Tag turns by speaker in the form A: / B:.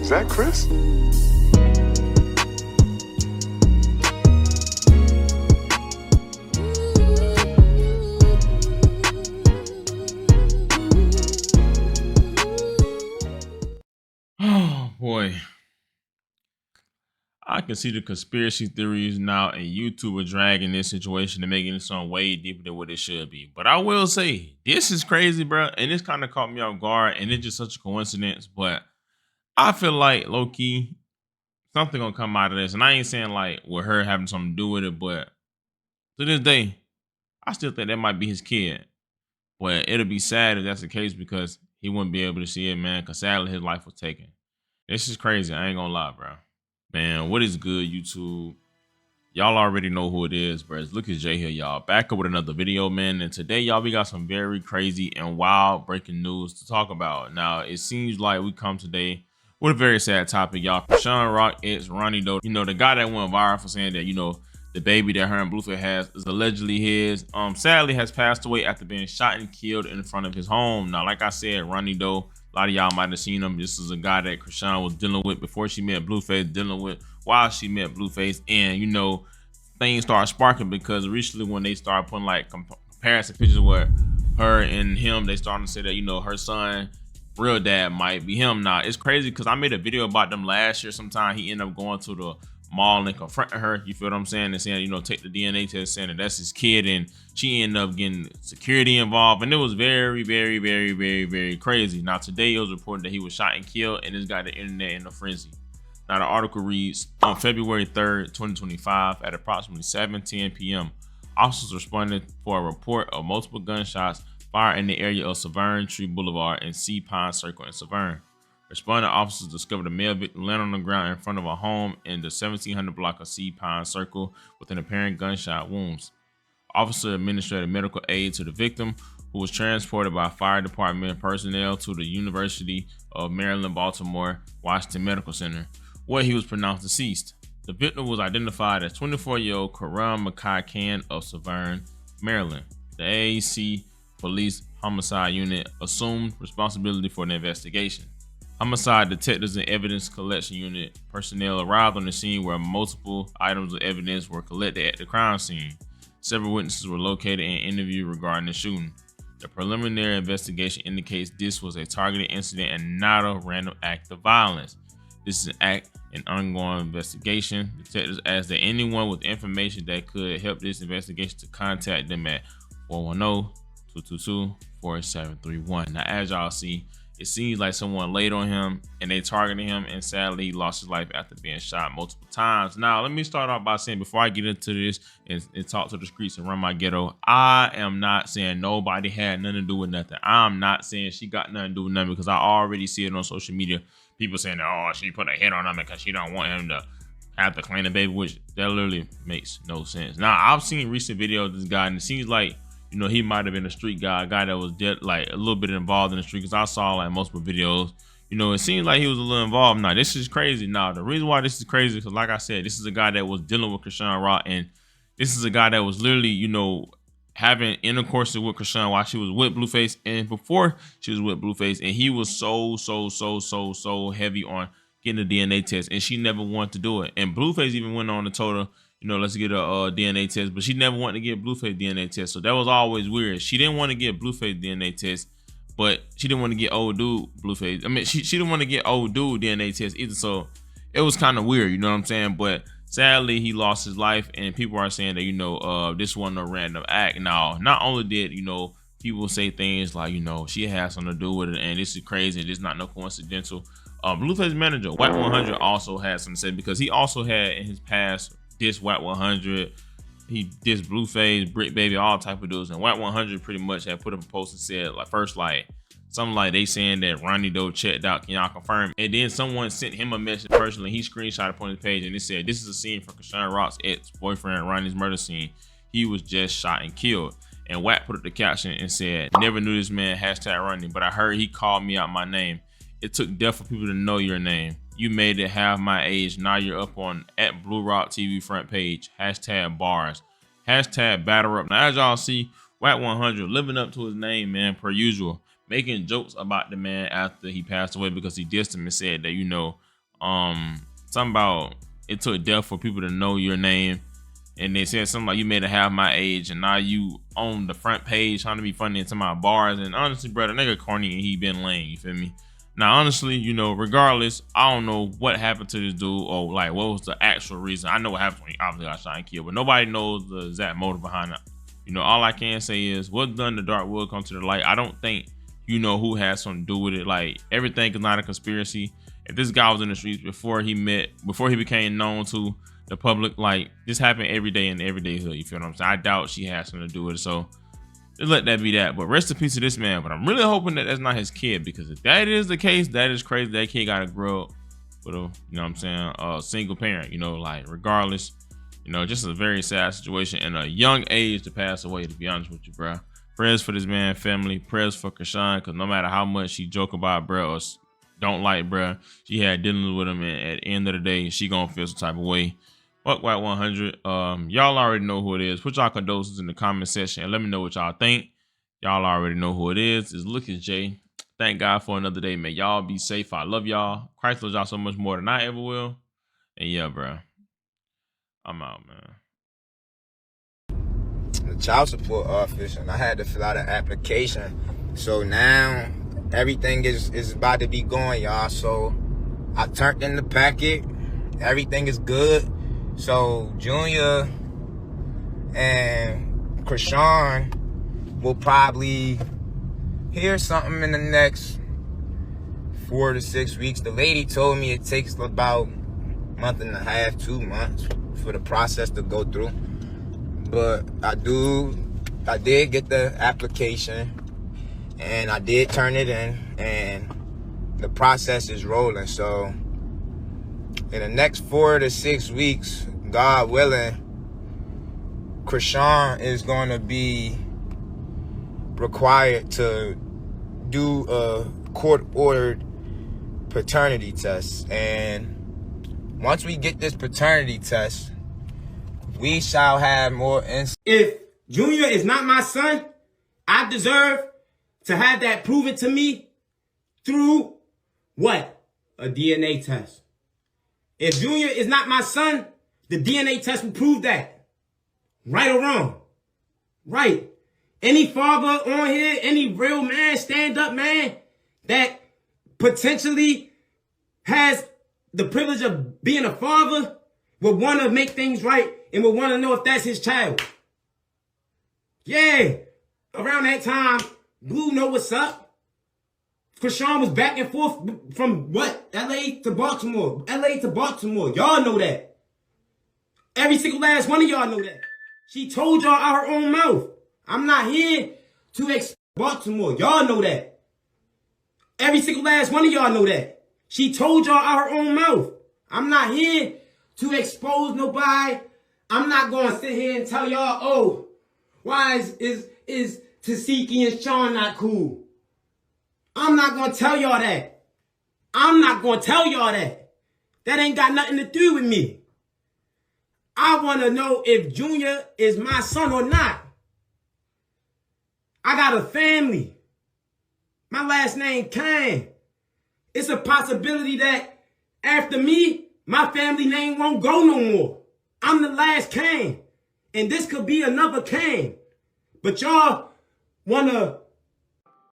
A: Is that Chris?
B: Oh boy. I can see the conspiracy theories now, and YouTube are dragging this situation and making it sound way deeper than what it should be. But I will say, this is crazy, bro. And this kind of caught me off guard, and it's just such a coincidence. But I feel like low key, something gonna come out of this. And I ain't saying like with her having something to do with it, but to this day, I still think that might be his kid. But it'll be sad if that's the case because he wouldn't be able to see it, man. Because sadly, his life was taken. This is crazy. I ain't gonna lie, bro. Man, what is good, YouTube? Y'all already know who it is, bro. It's Look at Jay here, y'all. Back up with another video, man. And today, y'all, we got some very crazy and wild breaking news to talk about. Now, it seems like we come today with a very sad topic, y'all. Chrisean Rock ex Ronny, though, you know, the guy that went viral for saying that, you know, the baby that her and Blueface has is allegedly his. Sadly, has passed away after being shot and killed in front of his home. Now, like I said, Ronny, though, a lot of y'all might have seen him. This is a guy that Chrisean was dealing with before she met Blueface, dealing with while she met Blueface. And, you know, things started sparking because recently when they started putting like comparison pictures with her and him, they started to say that, you know, her son, real dad, might be him. Now, it's crazy because I made a video about them last year. Sometime he ended up going to the mall and confronting her, you feel what I'm saying, and saying, you know, take the DNA test, saying that that's his kid, and she ended up getting security involved, and it was very, very, very, very, very crazy. Now today it was reported that he was shot and killed, and it's got the internet in a frenzy. Now the article reads, on February 3rd, 2025, at approximately 7:10 p.m., officers responded for a report of multiple gunshots fired in the area of Severn Tree Boulevard and Sea Pine Circle in Severn. Responding officers discovered a male victim laying on the ground in front of a home in the 1700 block of Sea Pine Circle with an apparent gunshot wounds. Officer administered medical aid to the victim, who was transported by fire department personnel to the University of Maryland, Baltimore, Washington Medical Center, where he was pronounced deceased. The victim was identified as 24-year-old Karan Makai Khan of Severn, Maryland. The AAC Police Homicide Unit assumed responsibility for the investigation. Homicide detectives and evidence collection unit personnel arrived on the scene where multiple items of evidence were collected at the crime scene. Several witnesses were located and interviewed regarding the shooting. The preliminary investigation indicates this was a targeted incident and not a random act of violence. This is an act in ongoing investigation. Detectives asked that anyone with information that could help this investigation to contact them at 410-222-4731. Now, as y'all see, it seems like someone laid on him and they targeted him, and sadly he lost his life after being shot multiple times. Now, let me start off by saying, before I get into this and talk to the streets and run my ghetto, I am not saying nobody had nothing to do with nothing. I'm not saying she got nothing to do with nothing, because I already see it on social media. People saying, oh, she put a hit on him because she don't want him to have to claim the baby, which that literally makes no sense. Now, I've seen recent videos of this guy, and it seems like, you know, he might have been a street guy, a guy that was like a little bit involved in the street, because I saw like multiple videos. You know, it seems like he was a little involved. Now, this is crazy. Now, the reason why this is crazy, because like I said, this is a guy that was dealing with Chrisean Rock, and this is a guy that was literally, you know, having intercourse with Chrisean while she was with Blueface and before she was with Blueface, and he was so heavy on getting a DNA test, and she never wanted to do it. And Blueface even went on and told her, you know, let's get a DNA test, but she never wanted to get Blueface DNA test. So that was always weird. She didn't want to get Blueface DNA test, but she didn't want to get old dude Blueface. I mean, she didn't want to get old dude DNA test either. So it was kind of weird, you know what I'm saying? But sadly, he lost his life, and people are saying that, you know, this wasn't a random act. Now, not only did, you know, people say things like, you know, she had something to do with it, and this is crazy, and this is not no coincidental. Blueface manager Wack 100 also had something to say, because he also had in his past diss Wack 100, he dissed Blueface, Brick Baby, all type of dudes, and Wack 100 pretty much had put up a post and said, like, first, like, something like they saying that Ronny Doe checked out, can y'all confirm? And then someone sent him a message personally. He screenshot up on his page, and it said, this is a scene from Chrisean Rock's ex-boyfriend Ronny's murder scene. He was just shot and killed. And Wack put up the caption and said, never knew this man, #Ronny, but I heard he called me out my name. It took death for people to know your name. You made it half my age. Now you're up on @BlueRock TV front page. #bars. #battle up. Now, as y'all see, Wack 100 living up to his name, man, per usual. Making jokes about the man after he passed away, because he dissed him and said that, you know, Something about it took death for people to know your name. And they said something like you made it half my age, and now you on the front page trying to be funny into my bars. And honestly, brother, nigga corny and he been lame. You feel me? Now, honestly, you know, regardless, I don't know what happened to this dude or like what was the actual reason. I know what happened when he obviously got shot and killed, but nobody knows the exact motive behind it. You know, all I can say is what's done in the dark will come to the light. I don't think you know who has something to do with it. Like everything is not a conspiracy. If this guy was in the streets before he became known to the public, like this happened every day in the everyday hood. You feel what I'm saying? I doubt she has something to do with it. So just let that be that. But rest in peace to this man. But I'm really hoping that that's not his kid, because if that is the case, that is crazy. That kid got to grow up with a, you know what I'm saying, a single parent. You know, like regardless, you know, just a very sad situation and a young age to pass away. To be honest with you, bro. Prayers for this man family. Prayers for Chrisean, because no matter how much she joke about, bro, or don't like, bro, she had dealing with him, and at the end of the day, she gonna feel some type of way. Fuck White 100. Y'all already know who it is. Put y'all condolences in the comment section and let me know what y'all think. Y'all already know who it is. It's Lucas J. Thank God for another day, man. Y'all be safe. I love y'all. Christ loves y'all so much more than I ever will. And yeah, bro, I'm out, man.
A: The child support office, and I had to fill out an application. So now everything is about to be going, y'all. So I turned in the packet. Everything is good. So Junior and Chrisean will probably hear something in the next 4 to 6 weeks. The lady told me it takes about a month and a half, 2 months for the process to go through. But I did get the application and I did turn it in, and the process is rolling. So in the next 4 to 6 weeks, God willing, Chrisean is going to be required to do a court-ordered paternity test. And once we get this paternity test, we shall have more insight.
C: If Junior is not my son, I deserve to have that proven to me through what? A DNA test. If Junior is not my son, the DNA test will prove that. Right or wrong? Right. Any father on here, any real man, stand-up man that potentially has the privilege of being a father would want to make things right and would want to know if that's his child. Yeah. Around that time, Blue know what's up. Chrisean was back and forth from what? LA to Baltimore. LA to Baltimore. Y'all know that. Every single last one of y'all know that. She told y'all out her own mouth. I'm not here to expose Baltimore. Y'all know that. Every single last one of y'all know that. She told y'all out her own mouth. I'm not here to expose nobody. I'm not going to sit here and tell y'all, oh, why is Tasiki and Sean not cool? I'm not going to tell y'all that. I'm not going to tell y'all that. That ain't got nothing to do with me. I want to know if Junior is my son or not. I got a family. My last name Kane. It's a possibility that after me, my family name won't go no more. I'm the last Kane. And this could be another Kane. But y'all want to